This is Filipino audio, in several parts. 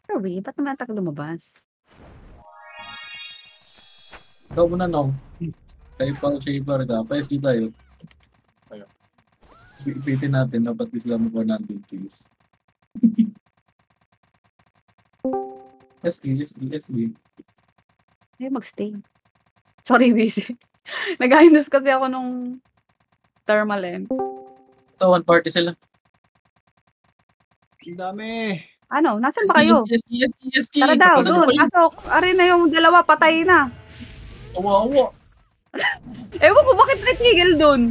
Sorry, ba't naman tayo lumabas? Ikaw muna, no? Kayo pang shaper ka. Pa-SG tayo. Ipitin natin, dapat sila mo 100 kills. SG. Ay, magstay. Sorry, busy. Nag-hinus kasi ako nung thermal eh. Ito, one party sila. Ang dami. Ano, nasan ba kayo? SG. Tara daw, doon, pasok. Ari na yung dalawa, patay na. Awa. Ewan ko, bakit natigil doon?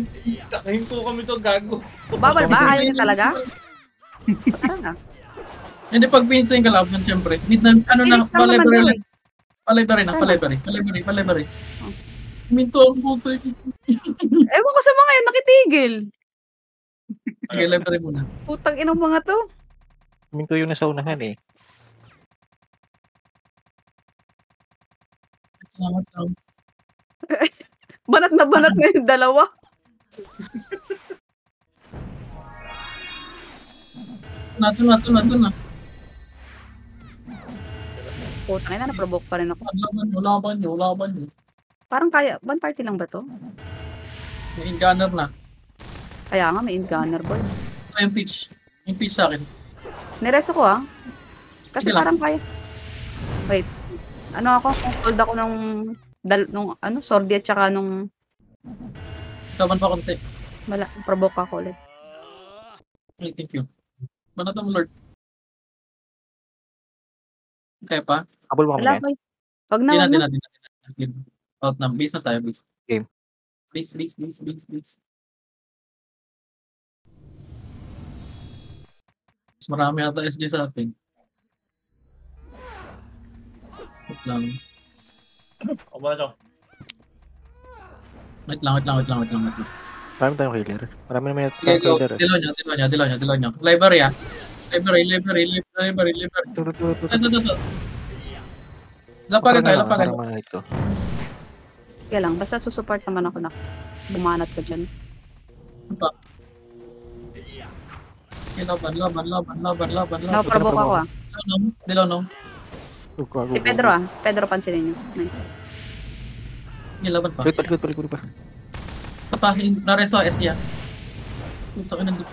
Takahinto kami to, gago. Bawal ba? Ayaw niya talaga? Tara na. Hindi, pag pinsa yung kalaban, syempre. Need na, ano na, Pilit palibrary. Minto ang buto. Ewan ko sa mga yun, nakitigil. Sige, library muna. Putang inang mga to. Minto yung nasa unahan eh. Banat na yung dalawa. Nato na. Putang ina, na-provoke pa rin ako. Laban nyo. Parang kaya, one party lang ba to? May gunner na. Kaya nga, may gunner boy. Ito yung pitch. Yung pitch sa akin. Nireso ko Kasi Sige lang. parang kaya. Wait. Ano ako? Hold ako nung sordi at saka nung Laban pa konti. provoke ako ulit. Okay, thank you. Manata mo, Lord. Kaya pa? Abol mo kami Wala na. boy. Wag na, Di wag na. na. Out na. Base na tayo, base. Game. Base. Mas marami ata SG sa atin. Wait lang. O ba ito? Wait lang. Marami tayong killer. Marami naman yung Sige, go. killer. Dilaw nyo. Library. Library. Ito. Lapagan tayo. Parang ito. Kaya lang, basta susupport naman ako na bumanat ko dyan. Okay, laban. Naprovoke ako Dilaw no. Si Pedro pansinin nyo. Nice. Okay, laban pa. Palikod pa. Ito pa, nareso SG ah. Puta ka nandito.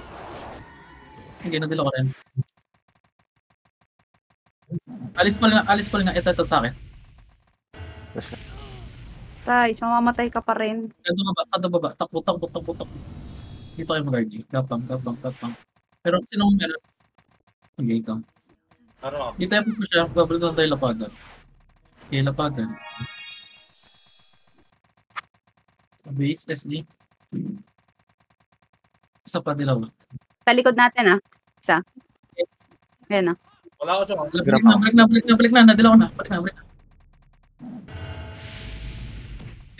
Okay, nadilaw ko rin. Alis pa rin nga. Ito sa akin. Guys, mamamatay ka pa rin. Kado baba. Takbo. Dito kayo mag-RG. Gapang. Pero sinong meron? Okay, ikaw. Ano ako? Dito tayo po siya. Babalik lang tayo lapagan. Okay, lapagan. Base, SG. Isa pa dilaw. Sa likod natin Isa. Ayan Wala ako siya. Balik na. Nadilaw na. Balik na.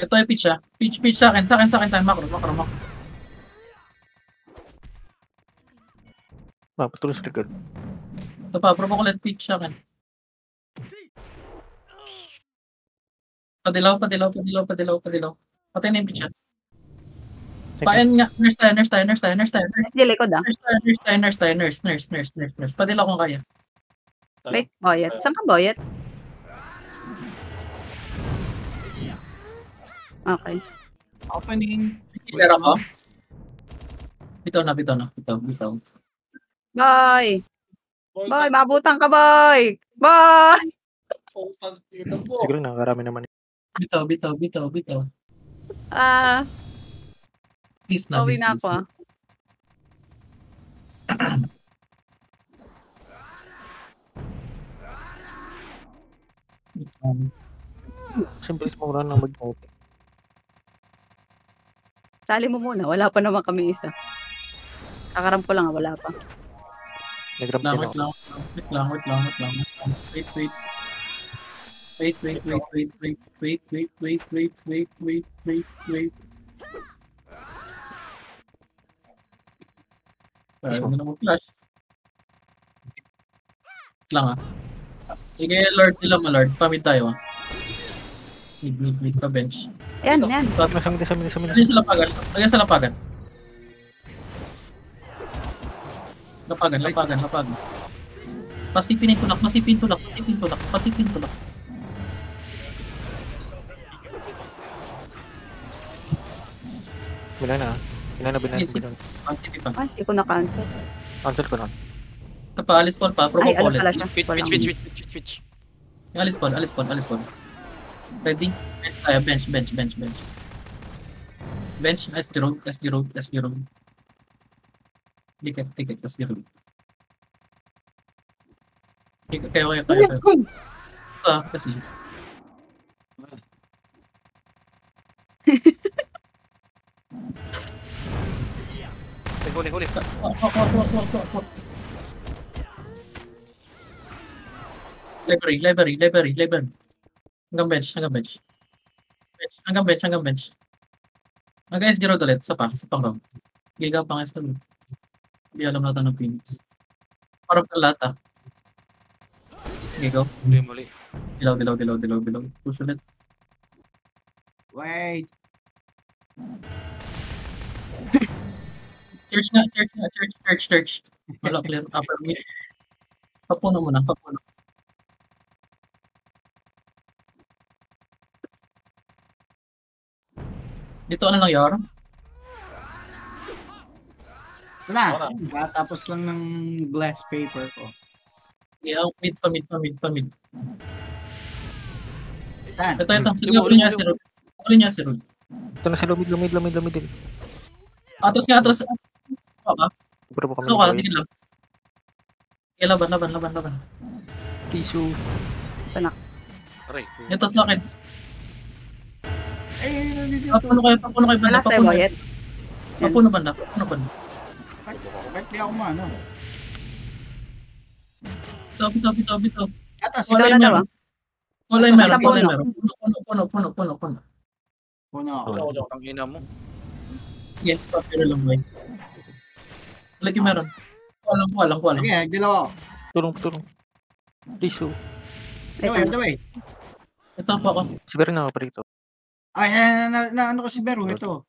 Ito yung pitch Pitch sa akin. Macro. Patuloy sa likod. Ito pa, provoke ulit pitch sa akin. Padilaw. Patay na yung pitch Paen nga. Nurse tayo. Di likod Nurse. Padilaw kung kaya. Wait, Boyet. Saan ka, Boyet? Okay. Opening. Killer ako. Bitaw na. Bye! Bye! Mabutang ka, bye! Bye! Putang ina mo. Siguro nakarami naman. Bitaw. Please na. Uwi na ako Simple mo muna ng mag-move. Sali mo muna. Wala pa naman kami isa. Kakaram ko lang wala pa. Nag-ramp din ako. Wait lang. Wait. Ayaw mo na mag-flash. Wait lang Sige, Lord, Pamid tayo Mid pa bench. Yan. Sa mid. Lagyan sa lapagan. Lapagan. Pasipin tulak, pasipin tulak, pasipin tulak, pasipin tulak. Binana. Binana, binana, Yes, binana. Pasipin pa. Ay, hindi ko na-cancel. Cancel ko na. Ito pa, alis Paul pa. Provoke Ay, ano ulit. pala siya? Switch, Walang- switch, switch, switch, switch, switch. Alis Paul, alis Paul, alis Paul. Ready? Bench tayo, bench, bench, bench, bench. Bench, SG road, SG road, SG road. Ticket, ticket, SG road. Ticket, kaya. Kasi. Huli, huli. Wak. Library. Hanggang bench. Hanggang bench. Hanggang SG road ulit, sa pang round. Giga pang SG road. Hindi alam natin ng Phoenix. Parang kalata. Okay, go. Huli. Dilaw. Push ulit. Wait. Church. Wala, clear. Upper mid. Papuno muna. Dito ano lang, Yor? Wala. Tapos lang ng glass paper ko. Yeah, mid pa. Saan? Ito. Sige, huli niya si Rod. Ito na sa lumid. Atras. Ka. Pero po kami Ano ka? nag-away. Tingin lang. Okay, laban. Tissue. Aray. Ito sa akin. Papuno kayo Wala banda. sa'yo, Wyatt. Papuno banda. Ba't di ako maano? Bito. Atas, Ikaw na daw, ah. Kulay Basta meron. Puno. Puno ako. Ang ina mo. Yes, pero lang boy. Lagi meron. Kuha lang. Sige, dalawa ako. Tulong. Tissue. Wait, The way. Ito ako. Siguro na ako pa rito. Ay, ano ko si Beru, ito.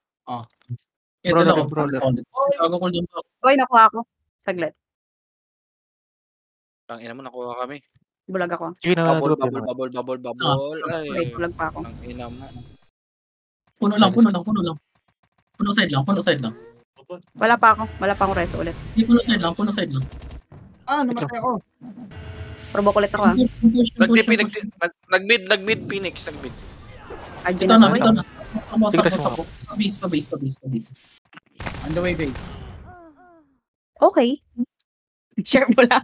Ito lang ako. Brawler. Bago ko lang ako. Uy, nakuha ako. Saglit. Ang ina mo, nakuha kami. Bulag ako. Sige na, Bubble. Wait, Ay, bulag pa ako. ang ina mo. Puno lang. Puno side lang. Wala pa akong reso ulit. Hindi, puno side lang. Namatay ako. Provoke ulit ako, ah. Nag-mid, Phoenix, nag-mid. Arjun Ito na na. boy. Takbo. Pabase. On the way base. Okay. Share mo lang.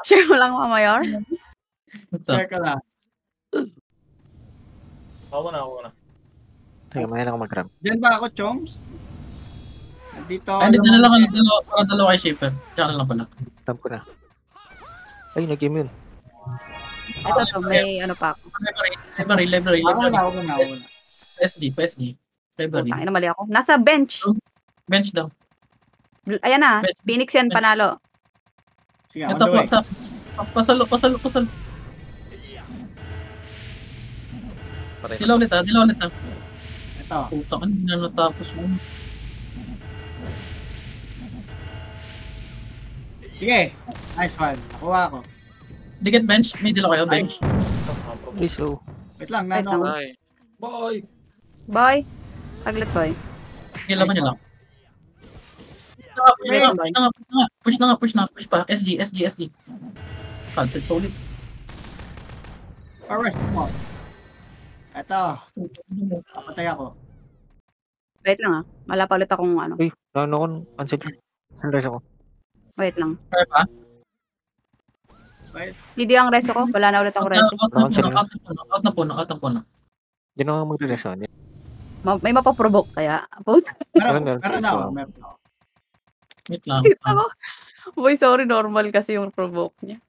Share mo lang, Mayor. Ito. Share ka lang. Ako na. Sige, maya na ako mag-ram. Diyan ba ako, Chongs? Nandito Ay, hindi na lang para dalawa kay Shaper. Tsaka na lang pala. Ram ko na. Ay, nag-game yun. Ito, may ano pa ako. Library. Ako na. PSD. Library. Tangina, mali ako. Nasa bench. Bench daw. Ayan na. Phoenix yan, panalo. Sige, on Ito the po, way. pasalo. Pare. Dilaw ulit ah. Ito. Putang, hindi na natapos mo. Sige. Nice one. Nakuha ko. Dikit bench. May dilaw kayo, bench. Tissue. Wait lang, Wait lang. Ay, Boy! Boy. Saglit, boy. Kailangan niya lang. Push pa. SG. Cancel pa ulit. Arrest mo. Ito. Napatay ako. Wait lang, ah. Wala pa ulit akong ano. Uy, naano ko. Cancel. Sunrise ako. Wait lang. Kaya pa? Hindi ang reso ko. Wala na ulit akong reso. Out na puno. Hindi na ako mag-reso. May mapaprovoke kaya. Meron ako. Wait lang. Ako. Boy, sorry. Normal kasi yung provoke niya.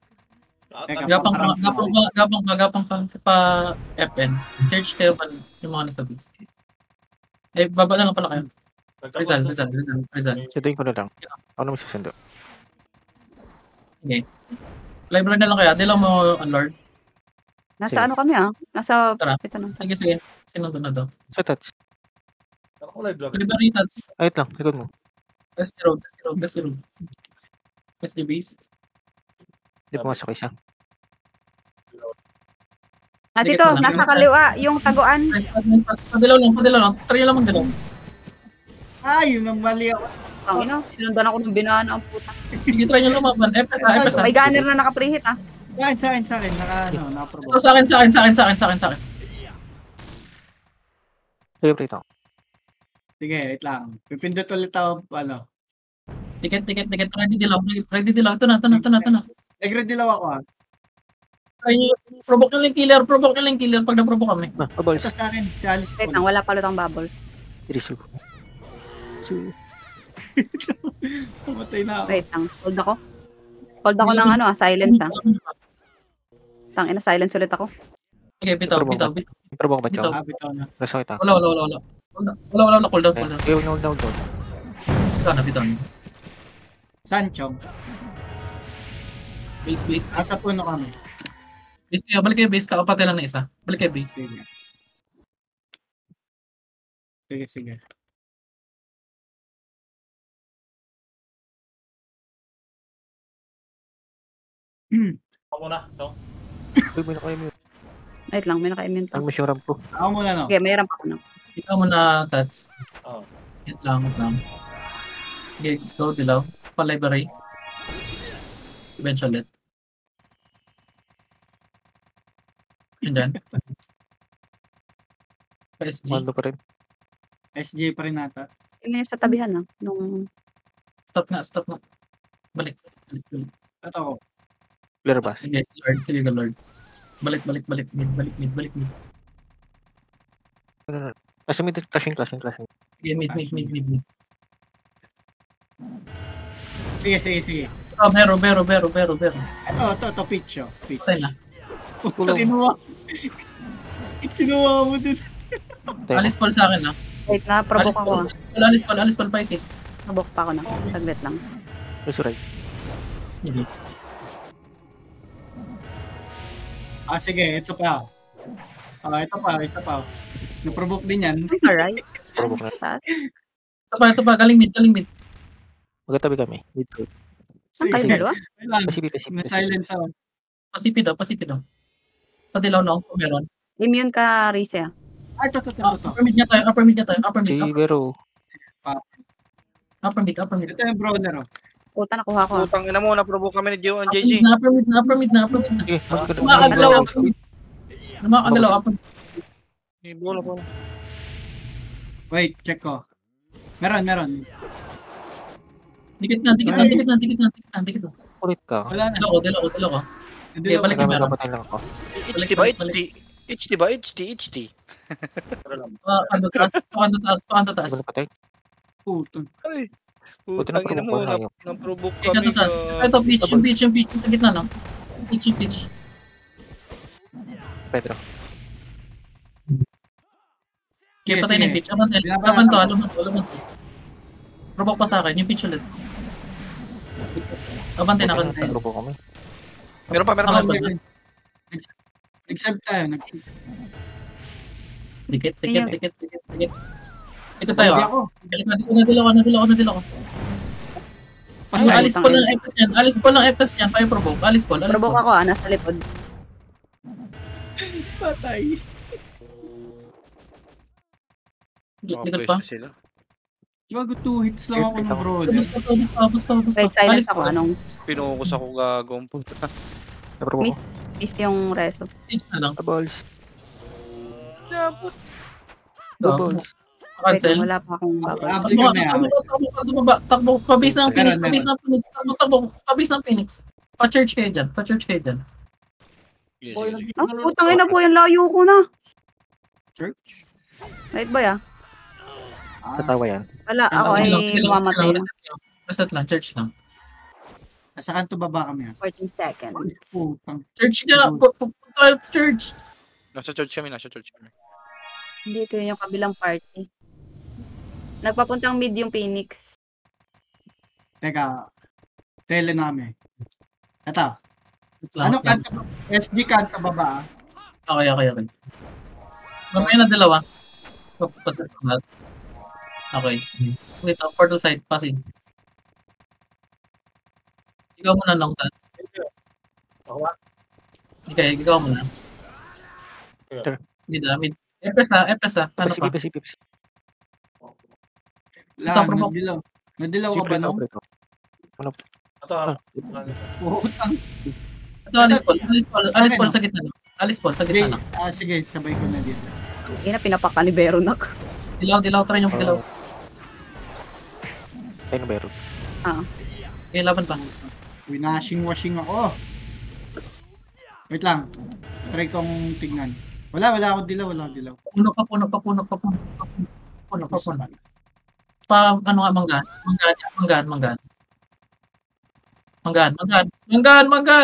Gapang ka pa FN. Church kayo pa yung mga nasa base. Eh, baba na lang pala kayo. Rizal. Sunduin ko na lang. Ako na magsusundo. Okay. Library na lang kaya. Di lang mo unlord. Nasa Sige. ano kami, ah. Nasa, Tara. ito na. Sige. Sinunod na daw. Sa touch. Ako live lang. Library tats. Ayot lang. Likod mo. Best road. SD base. Hindi pumasok isa. Nasa Dikit ito, mo lang. nasa kaliwa, yung taguan. Padilaw lang. Try nyo lang magdilaw. Ay, yun ang mali ako. Ang ino, sinundan ako ng binana ang puta. Sige, try nyo lang maban. FS ha. May gunner na naka-preheat ah. Sa akin. Ito Naka-provoke. sa akin. Sige, prito. Sige, wait lang. Pipindot ulit ako, ano. Tiket. Ready dilaw. Ito na. Nag-ready lang ako, ah. Try nyo. Provoke nyo lang killer. Pag na-provoke kami. Balls. Ito sa akin, si Alice Wait Paul. lang, wala pa lutang bubble. Risu. Pumatay na ako. Wait lang, hold ako. Hold ako ng ano silence ah. Tangina, silence ulit ako. Sige, bitaw. Provoke ba Ito. siya? Habit ako na. Nasa kita. Wala. Cool down. No. Bitaw na. Sanchong. Base. Asa puno kami. Base kayo. Balik kayo base. Kakapatay lang na isa. Balik kayo base. Sige. Uy, may naka-immune. Wait lang, may naka-immune pa. Ang mission ramp ko. Ako muna, no? Okay, may ramp ako na. Ikaw mo na tats. Oo. Hit lang. Okay, go dilaw. Pa-library. Eventually. Yun dyan. PSG. Mando pa rin. SJ pa rin nata. Tingnan niyo sa tabihan ah. Nung Stop nga. Balik. Ito ako. Clear bus. Sige, Lord. Balik. Mid. Ano. Nasa mid, clashing. Sige, mid. Sige. Oh, Bero. Ito, pitch, oh. Pitch. Patay na. Kinuha mo din. Alis pal sa akin, ha? wait na, provoke ako ah. Alis pal, fight it. Provoke pa ako na. Saglit lang. Resurrect. Hindi. Sige, ito pa. Isa pa. Na-provoke din yan. Alright. Provoke na. Taas. Ito pa, galing mid. Magkatabi kami. Dito. Saan kayo Sige. dalawa? Wait lang. Pasipi. Na-silence ako. Pasipid daw. Padilaw na ako, meron. Immune ka, Rize ah. Ito. Upper mid niya tayo. Si Vero. Upper mid. Ito yung browner, oh. Puta, nakuha ko ah. Putang ina mo, na-provoke kami ni Gio and Upper JG. mid na. Sige, Lumakagalaw, upper mid. Bola po. Wait, check ko. Meron. Dikit na. Ulit ka. Wala na. Dilo ko. Hindi Okay, ako. balik. Kami kapatay lang ako. HD ba? HD. Pakando taas. Hindi mo napatay. Puto. Ay. Buti Putang ina mo, na-provoke ko, na-provoke Ikaw kami. taas. Ito, beach. Yung beach sa gitna, no? Beach. Pedro. Okay, patay na yung beach. Binabanatan Laban to. Provoke pa sa akin, yung beach ulit. Abante na ako. Provoke kami. Meron pa. Except tayo. Dikit. Ito tayo. Hindi ako. Nadilo ko. Alis po ng FS niyan. Tayo provoke. Alis po. Provoke ako ah, nasa likod. Patay. Likod pa. Sila. Bago 2 hits lang ako ng bro. Ubus pa. Wait, silence ako. Anong Pinukus ako gagawin po. Naprovoke ko. miss yung reso. Stage na lang. Balls. Dapat. Balls. Wait, Cancel. wala pa akong bubble. Abli kami ah. Takbo. Pabase ng Phoenix. Meron. Pabase ng Phoenix. Pa-church kayo dyan. Yes. Ah, putang ina po yung layo ko na. Church? Right ba ya? Tatawa yan. Wala, ako ay mamatay na. Reset lang. Church lang. Nasa kanto baba kami ah. 14 seconds. Putang. Church ka. Church. Nasa church kami. Hindi, ito yung kabilang party. Nagpapuntang mid yung Phoenix. Teka. Tele namin. Ito. Ano Kanto? SG kanto baba ah. Okay. Mamaya na dalawa. Pasit ko lahat. Okay. Wait, portal side. Passing. Ikaw muna long touch. Ako ba? Okay, ikaw muna. Sure. Mid. Epes ha. Ano pa? Sige. Lang, promote. nadilaw. Nadilaw ka ba Siyempre, nung? Preto. Ito, Putang. Ito, Alice Paul sa gitna lang. Alice Paul sa Sige, gitna lang. sige, sabay ko na dito. Ina, pinapaka ni Beronak. Dilaw, try yung dilaw. Tayo na Bero. Okay, laban pa. Winashing-washing ako. Wait lang. Try kong tignan. Wala akong dilaw. Puno pa. Pa, ano nga, manggan.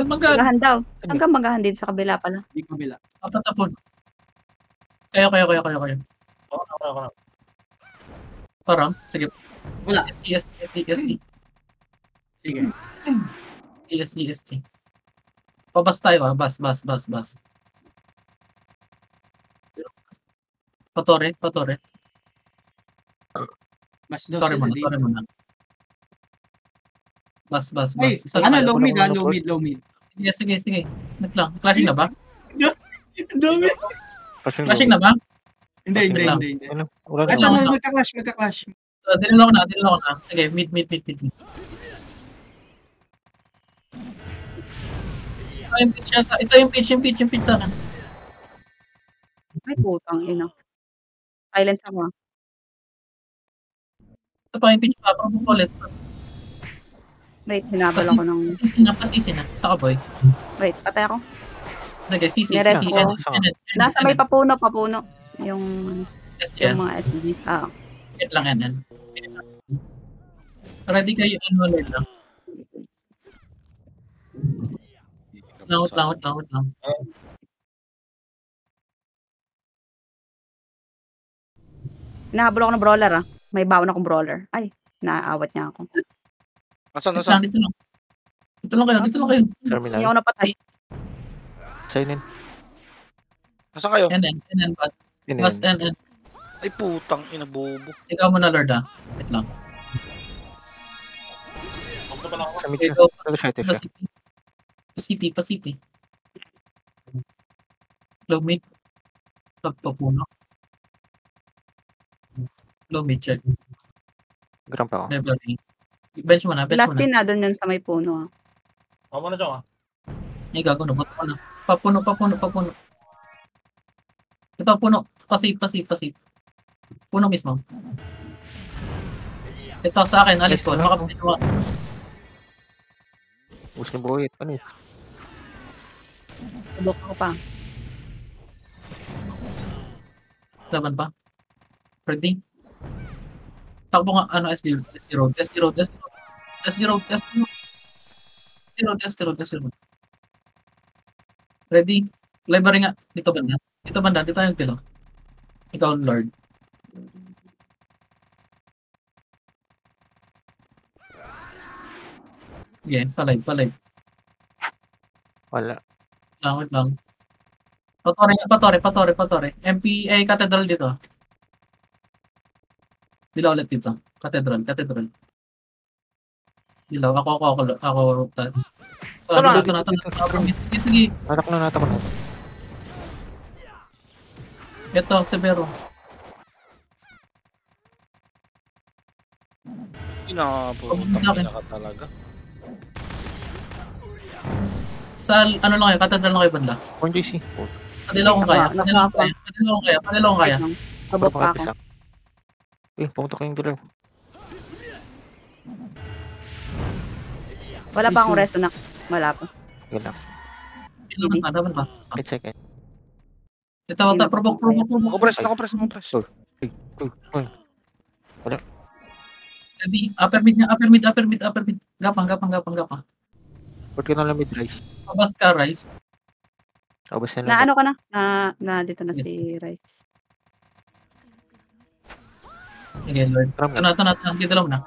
Magahan daw. Saan ka magahan dito sa kabila pala? Di kabila. Tatapon. Kayo. Ako na. Param. Sige. Wala. SD. Sige. EST. Pabas tayo ah. Bas. Patore. Mas daw Sorry sila mo dito. na. Bas. Ay, Isa ano, tayo. low mid. Sige. Wait lang. Clashing na ba? Clashing na ba? Hindi. Ano? Wala At na. ano, magka-clash. Dinilo ko na. Sige, mid. Ito yung pitch sa akin. Ay, putang ina. Silence ako. Ito pa yung pitch pa. Parang ulit. Wait, hinabal ako ng... Pasisi na. Saka boy. Wait, patay ako. Sige, sisi. Nires ko. Nasa may papuno. Yung mga SG. Wait lang yan. Ready kayo ulit lang. Lang. Hinahabol ako ng brawler May bawon akong brawler. Ay, naaawat niya ako. Nasaan? Dito lang. Dito lang kayo. Hindi Terminal. ako napatay. Silent. Nasaan kayo? NN. Bas NN. Ay, putang ina, bobo. Ikaw muna, Lord Wait lang. Punta pa lang ako. Sa mid Okay, siya. go. Ito siya. Pasipi. Low mid. Papuno. Low mid check. Gram pa ako. Level A. Bench mo na. Last pin na doon yun sa may puno. Ako muna dyan, Ay, gago na. Bato ko na. Papuno. Ito, puno. Pasip. Puno mismo. Ito, sa akin. Alis ko. Baka pinuha. Gusto ng buhay. Ano yun? Subok ko pa. Laban pa. Ready? Takbo nga. SD road. Ready? Library nga. Dito banda. Dito tayo nagtilo. Ikaw, Lord. Yeah, palay. Wala. Wait lang. Patore. MPA Cathedral dito. Dilaw ulit dito. Cathedral. Dilaw. Ako. Ito na. Sige. Natak na. Ito, Severo. Sa akin. Ka talaga. Sa ano lang kayo? Cathedral lang kayo banda. 1GC. Padilaw kung kaya. Padilaw kung kaya. Subok pa ako. Pumunta ko yung dilaw. Wala pa akong reso na. Wala pa. Ganap. Laban pa. 8 seconds. Ito, provoke. Nakapress. Ready? Upper mid. Gapang. Port ka na lang mid-rise. Pabas ka, Rice. Abas na lang. Na ano ka na? Na dito na si Rice. Sige, Lord. Ram Ito na. Dito lang na.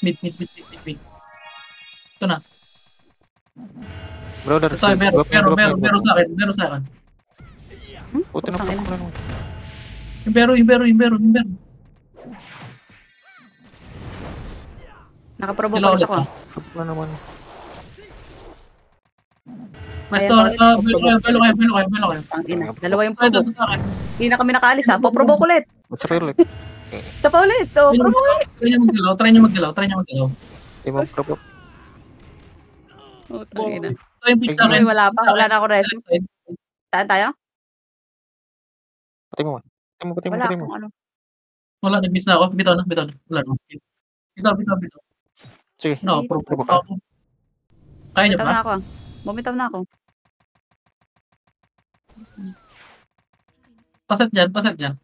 Mid. Ito na. Brawler. Ito, pero sa akin. Puto na Putang ina. pa. Yung pero. Nakaprovoke Dilaw ulit ulit ako. na. Wala naman. Pwesto, Ayan, belo kayo. Tangina, dalawa yung Pwede provoke. to sa akin. Hindi na kami nakaalis ha. Poprovoke ulit. What's up ulit? Isa pa ulit. Oh, provoke. Try nyo magdalaw. Di mo provoke. Oh, tangina. Ito yung pitch sa akin. Uy, wala pa. Wala na ako resin. Saan tayo? Patay mo. Wala Patay mo. akong ano. Wala, nag-miss na ako. Bitaw na. Wala na. Bitaw. Sige. No, Ay, provoke ako. Kaya nyo Bumitaw ba? na ako. Bumitaw na ako. Paset dyan.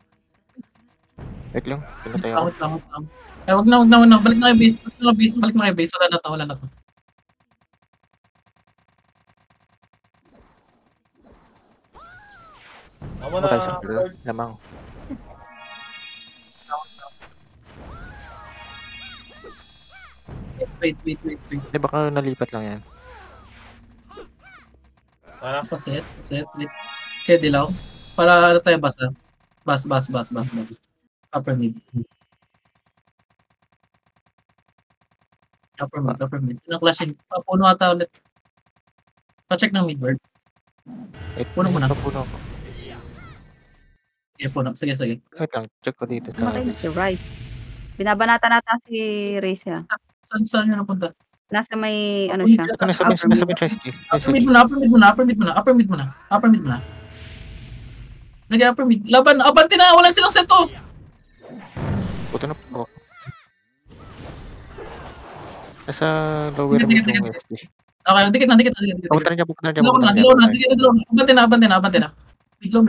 Wait lang. Pinatay ako. Lang. Eh, wag na. Balik na kayo base. Wala na to. Ako na. Matay sa kilo. Lamang. Wait. Di baka nalipat lang yan. Ano? Paset. Wait. Kaya dilaw. Para tayo basa. Bas. Upper mid. Pinaklashin. Puno ata ulit. Pa-check ng midward. Wait, Puno mo na. Puno ko. Sige, puno. Sige. Wait lang. Check ko dito. Matay na si Rice. Binabanata nata si Rice ha. Saan nyo napunta? Nasa may ano siya. Ito nasa bench SG. Upper mid mo na. Nag-upper mid. Laban, abante na! Walang silang seto! Puto na po. Nasa lower mid yung SG. Okay, dikit na. Pupunta na dyan. Dilaw na. Abante na. Midlow.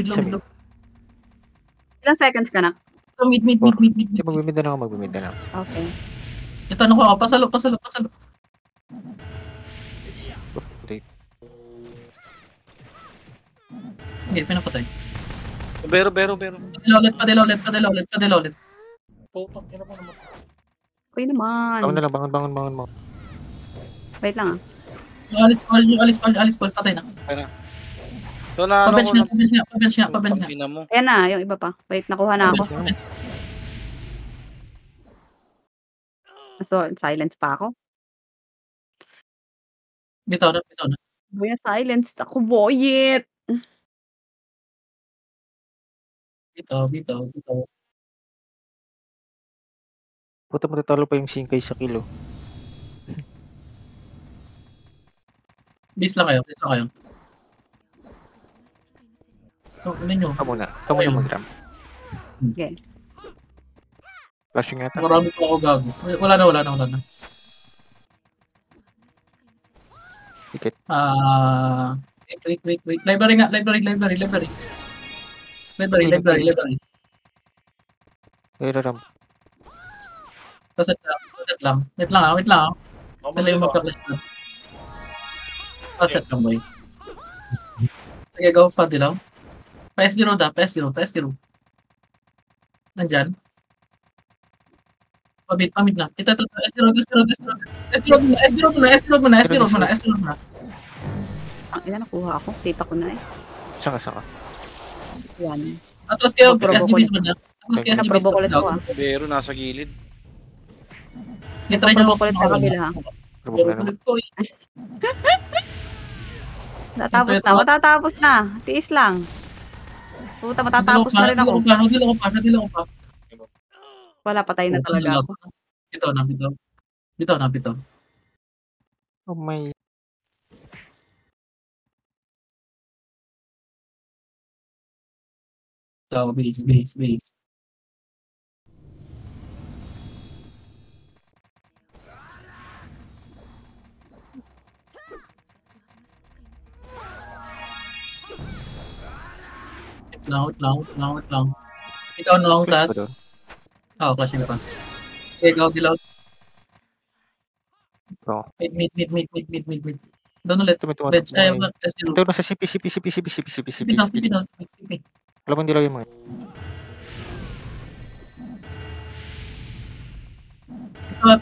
Ilang seconds ka na? Mid. Sige, magbimid na ako. Okay. Ito ano ko, pasalo. Wait. Hindi, pinapatay. Bero. Padila ulit. Putang ina mo naman. Uy naman. Bangon na lang. Bangon mo. Wait lang ah. Yung alis ball, patay na. So na ano Pabench ko nga. Putang ina mo. Ayan na, yung iba pa. Wait, nakuha na ako. So, silence pa ako. Bitaw na. Boy, silence ako, boyet. Bitaw. Puta, matatalo pa yung singkay sa kilo. Base lang kayo. Ano nyo? Ikaw muna mag-ram. Okay. Flashing yata. Marami pa ako gago. Wala na. Dikit. Wait. Library nga. Ram. Paset lang. Wait lang. Ako Sila yung na. magka-clash na. Paset lang boy. Sige, go. Padilaw. PS Giro. Nandyan. Pamid na. Ito. S-Giro muna. Ang ina, nakuha ako. Kita ko na eh. Saka. Yan. Atras kayo. Naprovoke SGBs mo na. Naprovoke ulit ako ah. Bero nasa gilid. I-try nyo. Naprovoke ulit sa kabila ha. Provoke na naman. Matatapos na. Tiis lang. Puta, matatapos na rin ako. Nadilaw ko pa. Wala, patay na talaga ako. Bitaw. Oh my. So, base. Wait lang. Ikaw noong Flash pa tats. doon. Flashing pa. Okay, ikaw dilaw. Oo. Mid. Doon ulit. Tumawa. Bench. S0. Ito na sa CP. CP. Wala bang dilaw yung mga.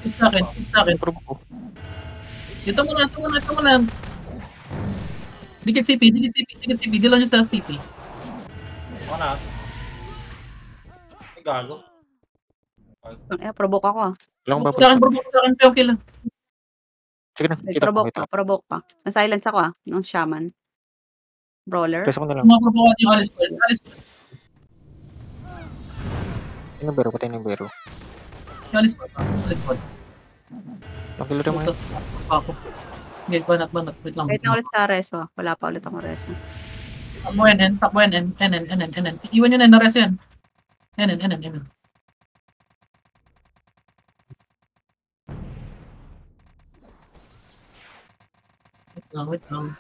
Pick sa akin. Provoke ko. Ito muna. Dikit CP. Dilaw nyo sa CP. Ako na. Ay, gago. Provoke ako ah. Wala akong Sa babalik. akin, pero okay lang. Sige na. Kita ko. Provoke pa. Na-silence ako ah. Nung shaman. Brawler. Press ko na lang. Maprovoke yung Alice Ball. Alice Ball. Patay ng bero, patay ng bero. Alice Ball. Alice Ball. Ang kilo naman Ito. Ako. Okay, banat. Wait lang. Wait na ulit sa reso. Wala pa ulit akong reso. Takbo NN. NN. Iwan yun na reso yan. NN. Wait lang.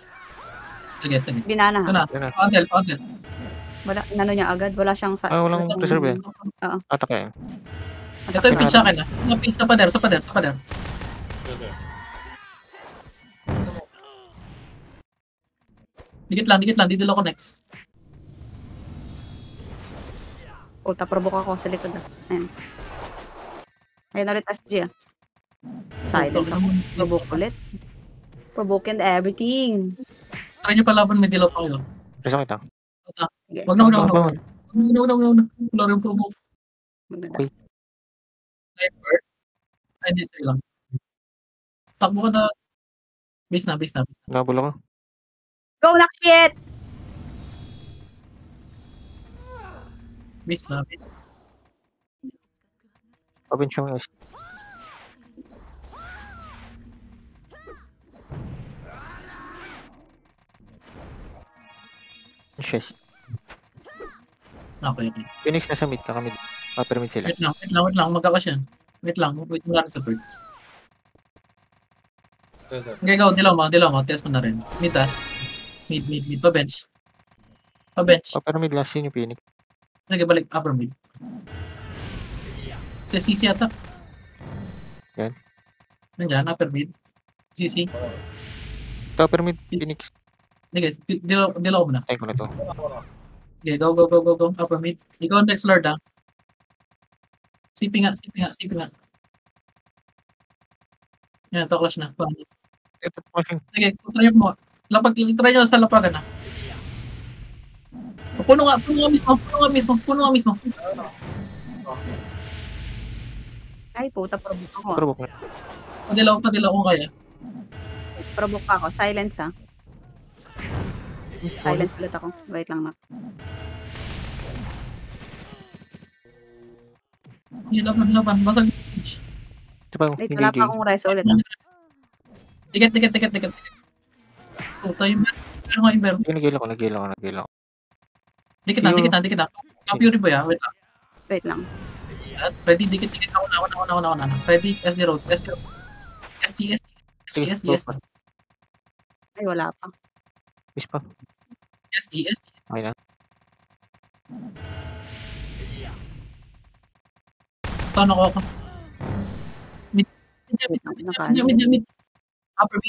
Sige. Binana Ito ha. na. Yan na. Cancel. Wala, nano niya agad. Wala siyang sa... Ah, walang walang- reserve yan. Oo. Atak yan. Ito yung pinch sa akin. Yung pinch sa pader. Sige. Dikit lang. Didilo ko next. Puta, provoke ako sa likod. Ayan. Ayan ulit SG ah. Silent ako. Provoke ulit. Provoke and everything. Try nyo palaban, may dilaw pa kayo. Press ko kita. Sige. Wag na. Wala rin provoke. Maganda. Okay. Sniper. Ay, hindi, sige lang. Takbo ka na. Base na. Nabula ko. Go, Nakshit! Base na. Open siya yung Chest. Okay. Phoenix nasa mid ka kami. Pyramid sila. Wait lang. Magkakas yan. Wait lang sa bird. Sige. Okay, go. Dilaw mo. Test mo na rin. Mid. Pa-bench. Pyramid last yun yung Phoenix. Sige, balik. Upper mid. Sa CC ata. Yan. Nandiyan, upper mid. CC. Ito pyramid Phoenix. Sige, dilaw mo na. Tayo ko na to. Okay, go. Upper mid. Ikaw next lord ah. CP nga. Yan, to-clash na. Ito pushing. Sige, try mo. Try nyo sa lapagan na. Puno nga mismo. Ay, puta, provoke ako. Provoke na. Padilaw kung kaya. Provoke pa ako. Silence ha. Silence ulit ako. Wait lang na. Laban. Basag. Ito pa, Wait, hindi wala pa game. akong reso ulit ha. Tiket. Puta yung Iber. Nagila ko. Dikit na. Fury ba ya? Wait lang. Wait lang. Ready, dikit. Ako na. Ready, S0. SG. Ay, wala pa. Miss pa. SG. Okay na. Tano ko ako. Mid. Upper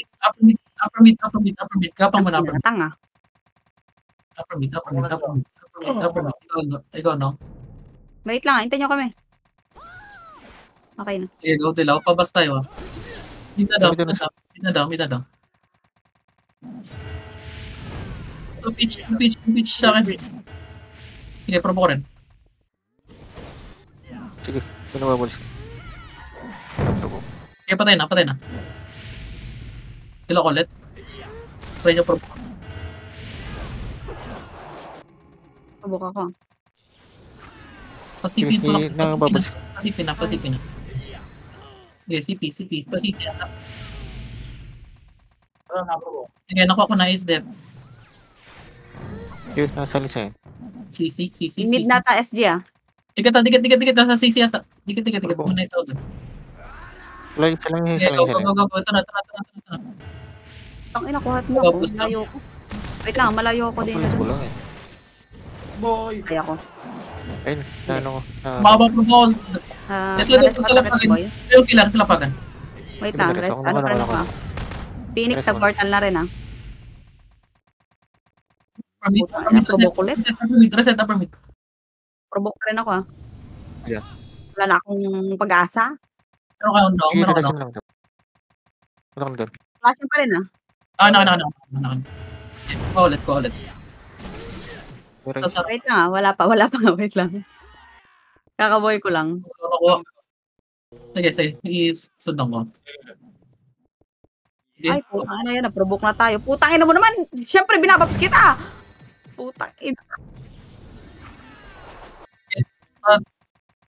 mid. Gapang mo na upper mid. Tanga. Upper mid. Ikaw, no? Wait lang, hintayin nyo kami. Okay na. Sige, go dilaw. Pabas tayo ah. Mid na daw. Pitch sa akin. Sige, probo ko rin. Sige, pinawawalis ko. Provoke. Okay, patay na. Kilo ko ulit. Try nyo probo. Provoke ako. Pasipin mo lang. Nangababalis ko. Pasipin na. Okay, CP. Pasipin na. Sige, nakuha ko na is dep. Yun, nasa lisa yun. CC. Mid nata SG ah. Dikit. Nasa CC ata. Dikit. Muna ito. Wala, isa lang yun. Okay, go. Ito na. Ang inakuhat mo ako. Malayo ko. Wait lang, malayo ako din. Ako lang eh. Boy! Kaya ako. Ayun, na ano ko. Mababa probo. Ito, Nares sa ko lapagan. boy. Yung killer, lapagan. Wait lang, Nares rest. ako, Ano pa rin wala ako ako. ah. Phoenix Nares sa ako. portal na rin ah. Reset upper mid. Provoke rin ako ah. Yeah. Wala na akong pag-asa. Meron ka doon. Sige, nalasin lang to. Wala kang doon. Flashing pa rin ah. Ano. Go ulit. Meron. Sa Wait lang ah. Wala pa nga. Wait lang. Kakaboy ko lang. Sige. Isundan ko. Ay, putang ina yan. Naprovoke na tayo. Putang ina mo naman. Siyempre, binabaps kita. Putang ina.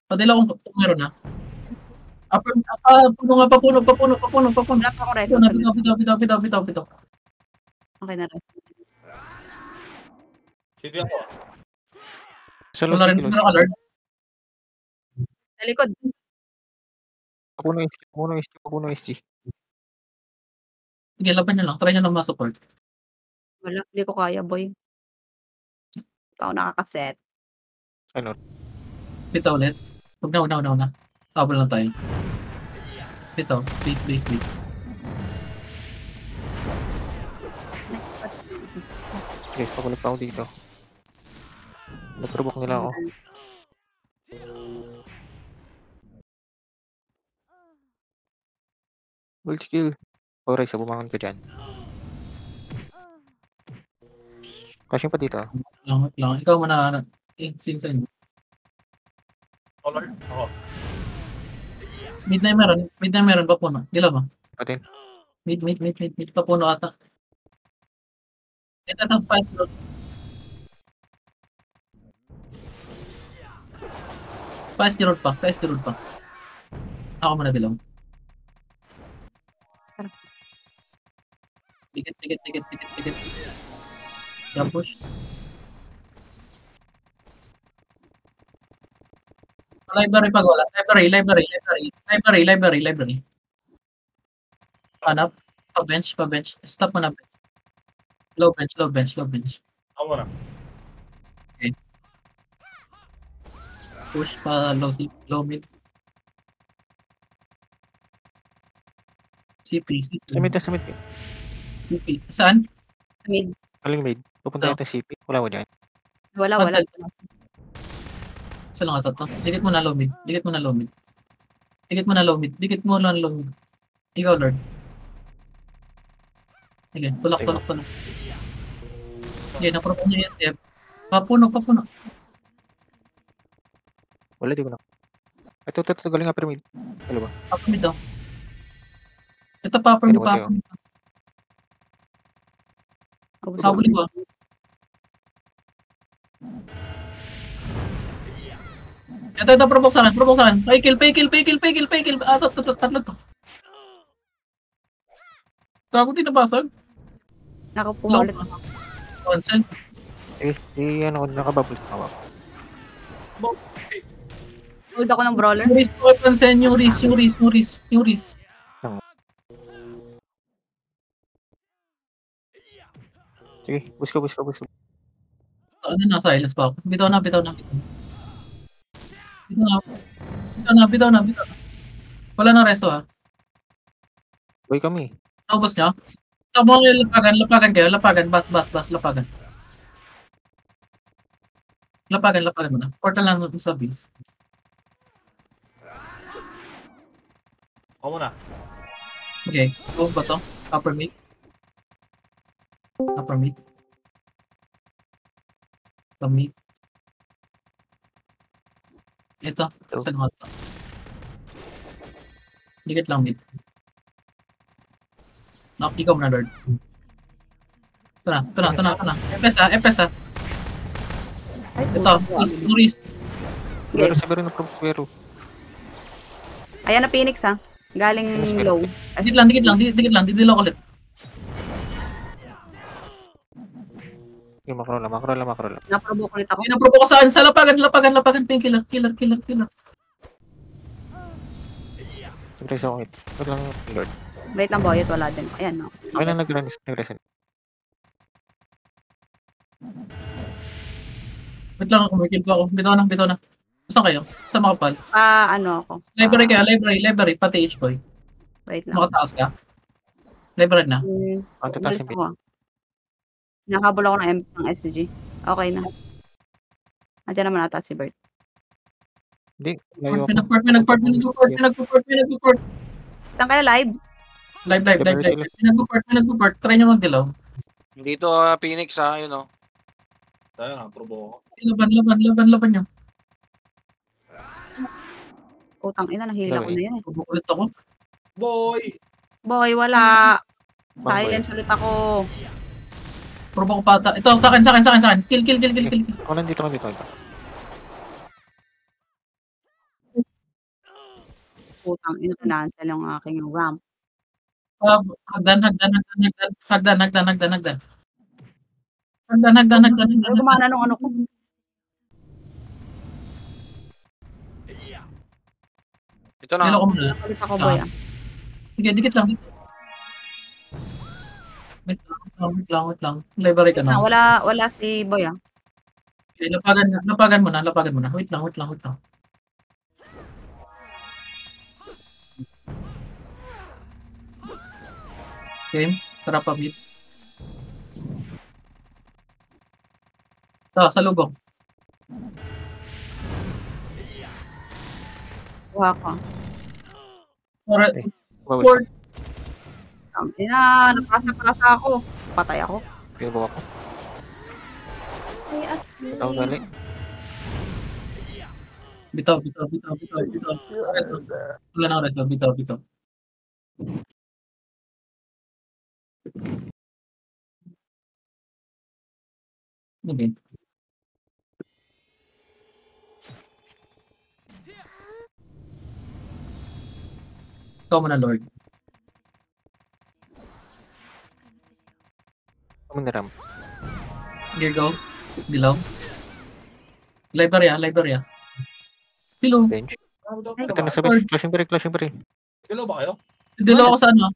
Padala kung meron na. Puno nga, papuno. Wala pa akong reso. Bitaw. Okay na rin. City ako. Sa Wala rin, Los meron ka, Lord. Sa likod. Papuno SG. Sige, laban nyo lang. Try nyo lang ma-support. Wala, hindi ko kaya, boy. Hindi ako nakakaset. Ano? Bitaw ulit. Huwag na. Habol lang tayo. Bitaw. Please. Okay, pakulit pa ako dito. Nag-provoke nila ako. Gold skill. Alright, sa bumangon ka dyan. Kasya pa dito. Lang. Ikaw muna. Sinsan. Color. Ako. Mid na meron. Papuno. Dila ba? Patin. Mid. Papuno ata. Ito. Fast road. Fast road pa. Ako muna dilaw. Dikit. Jump push. Library pag wala. Library. Hanap. Pa-bench. Stop mo na. Low bench. Ako muna. Push pa low mid. CP. Sumit. CP. Saan? Mid. Aling maid. Pupunta Oh. natin CP. Wala mo dyan. Wala. Cancel. Saan lang ito? Dikit mo na low mid. Dikit mo na low mid. Ikaw, Lord. Sige, tulak. Sige, napropon niya yung step. Papuno. Wala, di ko na. Ito, galing upper mid. Ano ba? Upper mid daw. Ito pa, upper mid pa. Habulin ko. Ito, provoke sa akin. Pay-kill. Tatlo to. Gago din nabasag. Ako pumalit. Cancel. Nakabubbles na ako. Hold ako ng brawler. Yung wrist. Sige, bus ka. Ano na, silence pa ako. Bitaw na. Wala na reso ha. Boy kami. Naubos nyo? Tabo kayo, lapagan kayo. Bas, lapagan. Lapagan mo na. Portal lang sa base. Ako muna. Okay, go ba to? Upper mid. Ito, saan mo ito? Dikit lang mid. Ikaw na, Lord. Ito na. FS ha. Ito, wrist. Pero na Prospero. Ayan na Phoenix ha. Galing low. Dikit lang. Dito lang ulit. Yung makro lang. Naprovoke ulit ako. Pinaprovoke ko saan? Sa lapagan. Painkiller. Killer. Siyempre sa akong Wag lang, Lord. Wait lang, boyot. Wala din. Ayan, no. Okay na nag-reset. Wait lang ako, may kill ko ako. Bitaw na. Saan kayo? Saan makapal? Ano ako? Library kayo, library. Pati H-boy. Wait lang. Makataas ka? Library na. Ang tataas Umalis yung ako. Nakabol ako ng MP ng SG. Okay na. Andiyan naman ata si Bert. Hindi, layo ako. Pinag-report. Saan kayo live? Live. Pinag-report. Try nyo mag-dilaw. Dito Phoenix yun o. Tayo na, probo ako. Laban nyo. Utang ina, nahila ko na yan. Ulit ako. Boy! Boy, wala. Bang, Silence ulit ako. Provoke ko pata. Ito, sa akin. Kill. Ako nandito. Putang ina, kinancel yung aking ramp. Hagdan. Ano gumana nung ano ko? Ito na. Nilo ko muna. Nakulit ako, boy. Sige, dikit lang. Wait lang. Library ka na. Wala si boy. Okay, lapagan mo na. Wait lang. Okay, tara pa bit. Sa lubong. Kuha ko. For Ina, napasa ako. Patay ako. Pinubuka ko. Ay, at Ako gali. bitaw. Resto. Wala na resto, bitaw. Okay. Ikaw muna, Lord. Ako niram. Here go. Dilaw. Library. Hello. Bench. Dito Ito na sa bench. Clashing break. Silo ba kayo? Dilaw ako sa ano?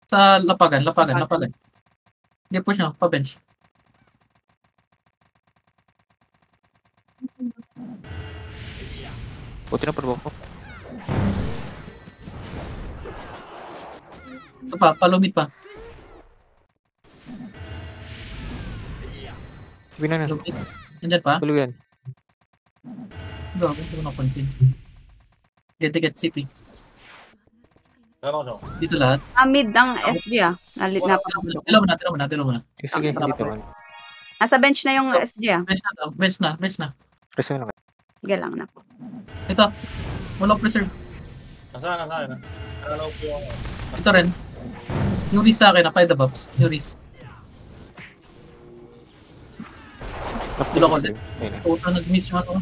Sa lapagan. Hindi push nyo, pa-bench. Buti na provoke ko. Ito pa, palumit pa. Sabi na. Palumit. Nandyan pa? Tuloy yan. Go, hindi ko napansin. Get CP. Meron siya. Dito lahat. mid ang SG Nalit na pa. Dilaw mo na. Sige, dito man. Nasa bench na yung SG Bench na. Press na lang. Sige lang na po. Ito. Walang preserve. Nasaan na? Nalalaw ko yung... Ito rin. Yung wrist sa akin, apply the buffs. Yung wrist. Dilo ko din. Ayun. Puta, nag-miss yung ano.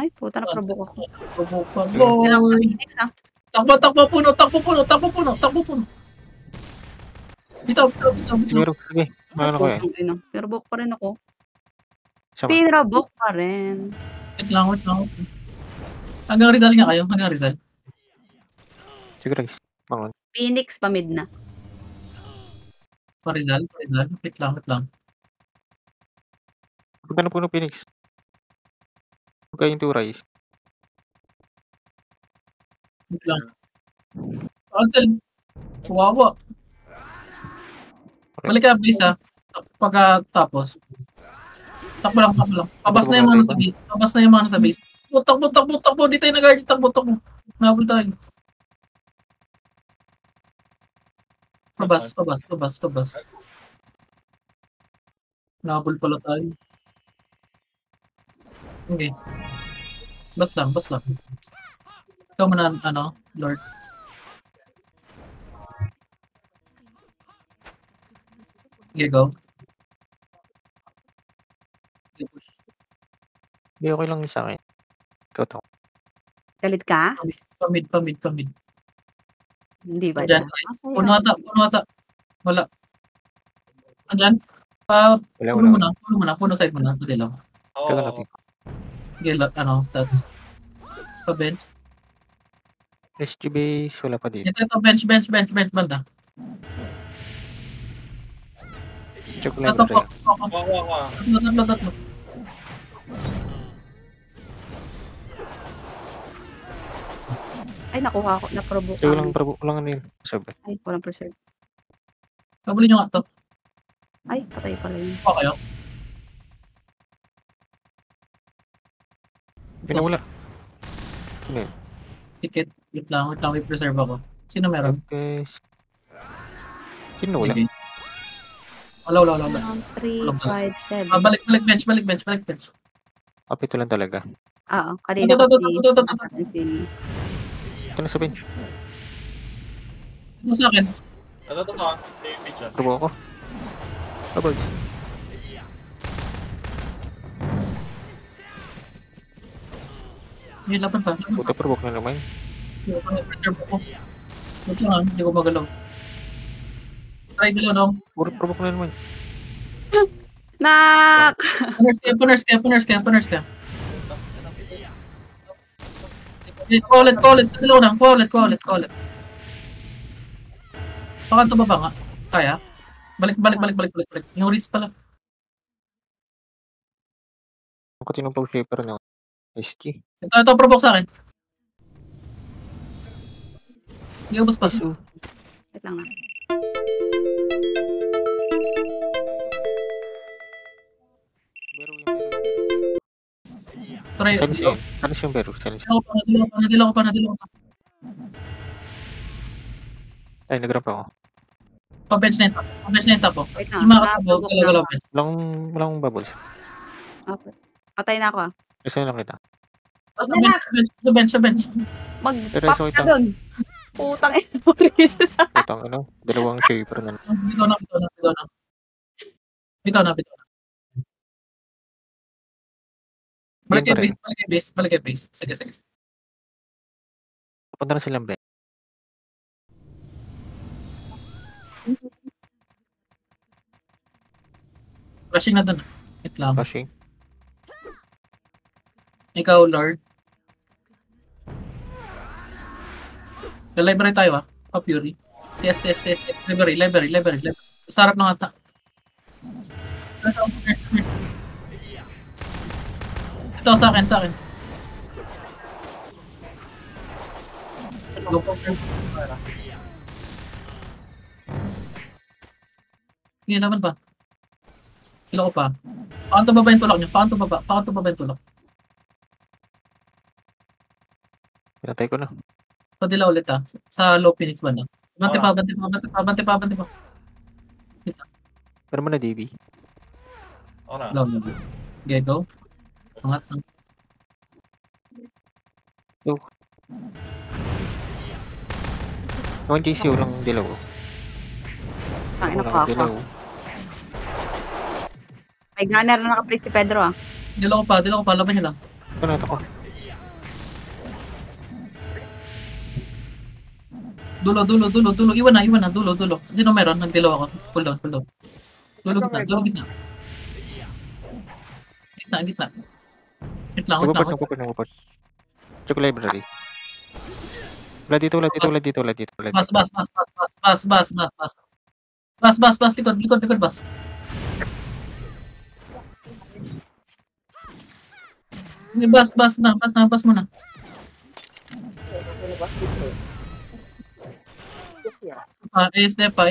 Ay, puta na provoke ako. Go! Sige lang sa Phoenix Takbo puno. Bitaw. Siguro, sige. Ano ko yan? Pinrovoke pa rin ako. Sama. Pinrovoke pa rin. Wait lang. Hanggang Rizal nga kayo. Siguro, mangon. Phoenix pa mid na. Pa Rizal. Wait lang. Punta na puno Phoenix. Huwag kayong turais. Wait lang. Cancel. Wawa. Balik ka, please ha. Pagkatapos. Takbo lang. Pabas na yung mga nasa base. Takbo. Di tayo nag-guard. Takbo. Nabul tayo. Pabas. Nabul pala tayo. Okay. Bas lang. Ikaw muna, Lord. Okay, go. Hindi, okay lang yun sa akin. Ikaw to. Galit ka? Pamid. Hindi ba? Andyan. Puno ata. Wala. Andyan. Wala. Puno side mo na. Pwede lang. Tagal natin. Okay, that's. Pa-bench. SG base, wala pa dito. Ito, bench, banda. Check ko lang Ito yung po. Wah. Tatlo. Ay, nakuha ko. Na-provoke Check ko ako. lang ano yun. Sabi. Ay, walang preserve. Kabulin nyo nga to. Ay, patay pala yun. Pa kayo. Pinawala. Ano yun? Ticket. Wait lang. May preserve ako. Sino meron? Guys. Sino wala? Okay. Wala. 3, 5, 7. Balik bench. Up ito lang talaga. Oo, kanina Ito, ito, kasi ito, ito, ito. nasa akin si Ito na sa bench. Ito sa akin. Ito. Yung pizza. Turbo ako. Bubbles. May laban pa. Puta, provoke na naman. Hindi ko pa preserve ako. Wait lang, hindi ko magalaw. Try nila, no? Puro provoke na naman. Nak! Puners ka. Call it. Dalaw na, call it. Baka ito ba nga? Kaya? Balik. Yung risk pala. Ang katinong pag shaper na. SG. Ito, provoke sa akin. Hindi ubos pa. Isu. Wait lang ah. Try. Salis yun. Salis yung Beru. Salis. Nadila ko pa. Ay, nag-ramp ako. Pa-bench na yung top. Wait lang. Yung mga Nakapagod kapag na galaw ako. bench. Walang bubbles. Okay. Patay na ako ah. Isa lang kita. Tapos sa bench. Mag-pop Pero ka ito. dun. Putang ina mo, Riz. Putang ano. Dalawang shaper na. Bitaw na. Balik Yan pa rin. kay base. Sige. Papunta na silang bench. Rushing na dun. Wait lang. Rushing. Ikaw, Lord. Library tayo ah. Fury. Test. Library. Sa harap ng ata. Ito sa akin. Go po, sir. Sige, naman pa. Kilo ko pa. Paano to baba yung tulak nyo? Paano to baba yung tulak? Pinatay ko na. Padila ulit ah. Sa low Phoenix ba na? Bante pa. Pero mo na DB. Ako na. Low. Okay, go. Angat. Naman JC, walang dilaw. Tangina ko Walang ako. dilaw. May gunner na nakaplay si Pedro ah. Dila ko pa. Laban nyo lang. Ito na ako. Dulo. Iwan na. Dulo. Sino meron? Nagdilaw ako. Pull down. Dulo gitna. Gitna. Wait lang. Nagpapot. Check library. Wala dito. Bas. Likod, bas. Hindi, bas muna. ASD pa.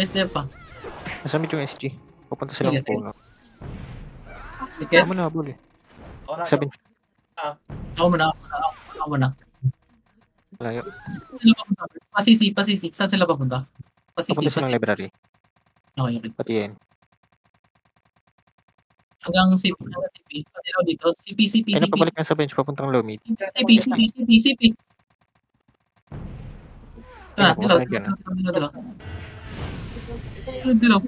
Nasa mid yung SG. Pupunta silang Sige. puno. Okay, Ano mo na, buli. Ako na. Sa bench. ako muna. Malayo. Pasisi. Saan sila papunta? Pupunta silang library. Okay. Pati yan. Hanggang CP. Pati daw dito. CP. Ay, napabalik na sa bench. Papuntang low mid. CP. Dilaw.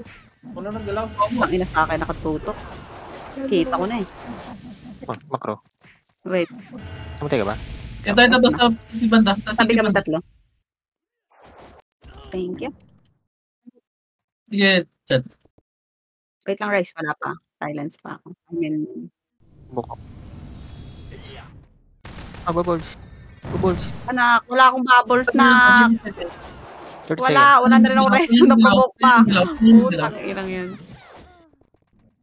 Puno ng dilaw. Tangina sa akin nakatutok. Kita ko na eh. Macro. Wait. Namatay ka ba? Kaya tayo tapos sa CP banda. Sabi ka ba tatlo? Thank you. Sige, chat. Wait lang, Rice. Wala pa. Silence pa ako. I mean, Buko. Bubbles. anak, wala akong bubbles na. 30 Wala na rin ako Rice. Naprovoke pa. Dilaw. Putang inang yun.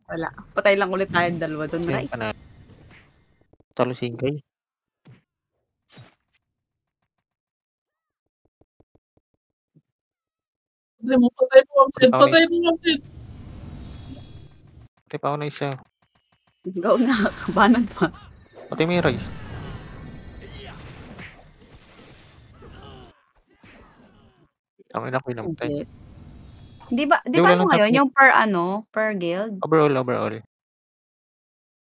Wala. Patay lang ulit tayong dalawa doon, seconds. Rice. Yan, panalo. Talo singkay. Patay mo. Patay pa ako na isa. Go na. Kabanan pa. Patay mo yung Rice. Ang ina ko yung namatay. Di ba Wala ano lang ngayon? tapos. Yung per guild? Overall.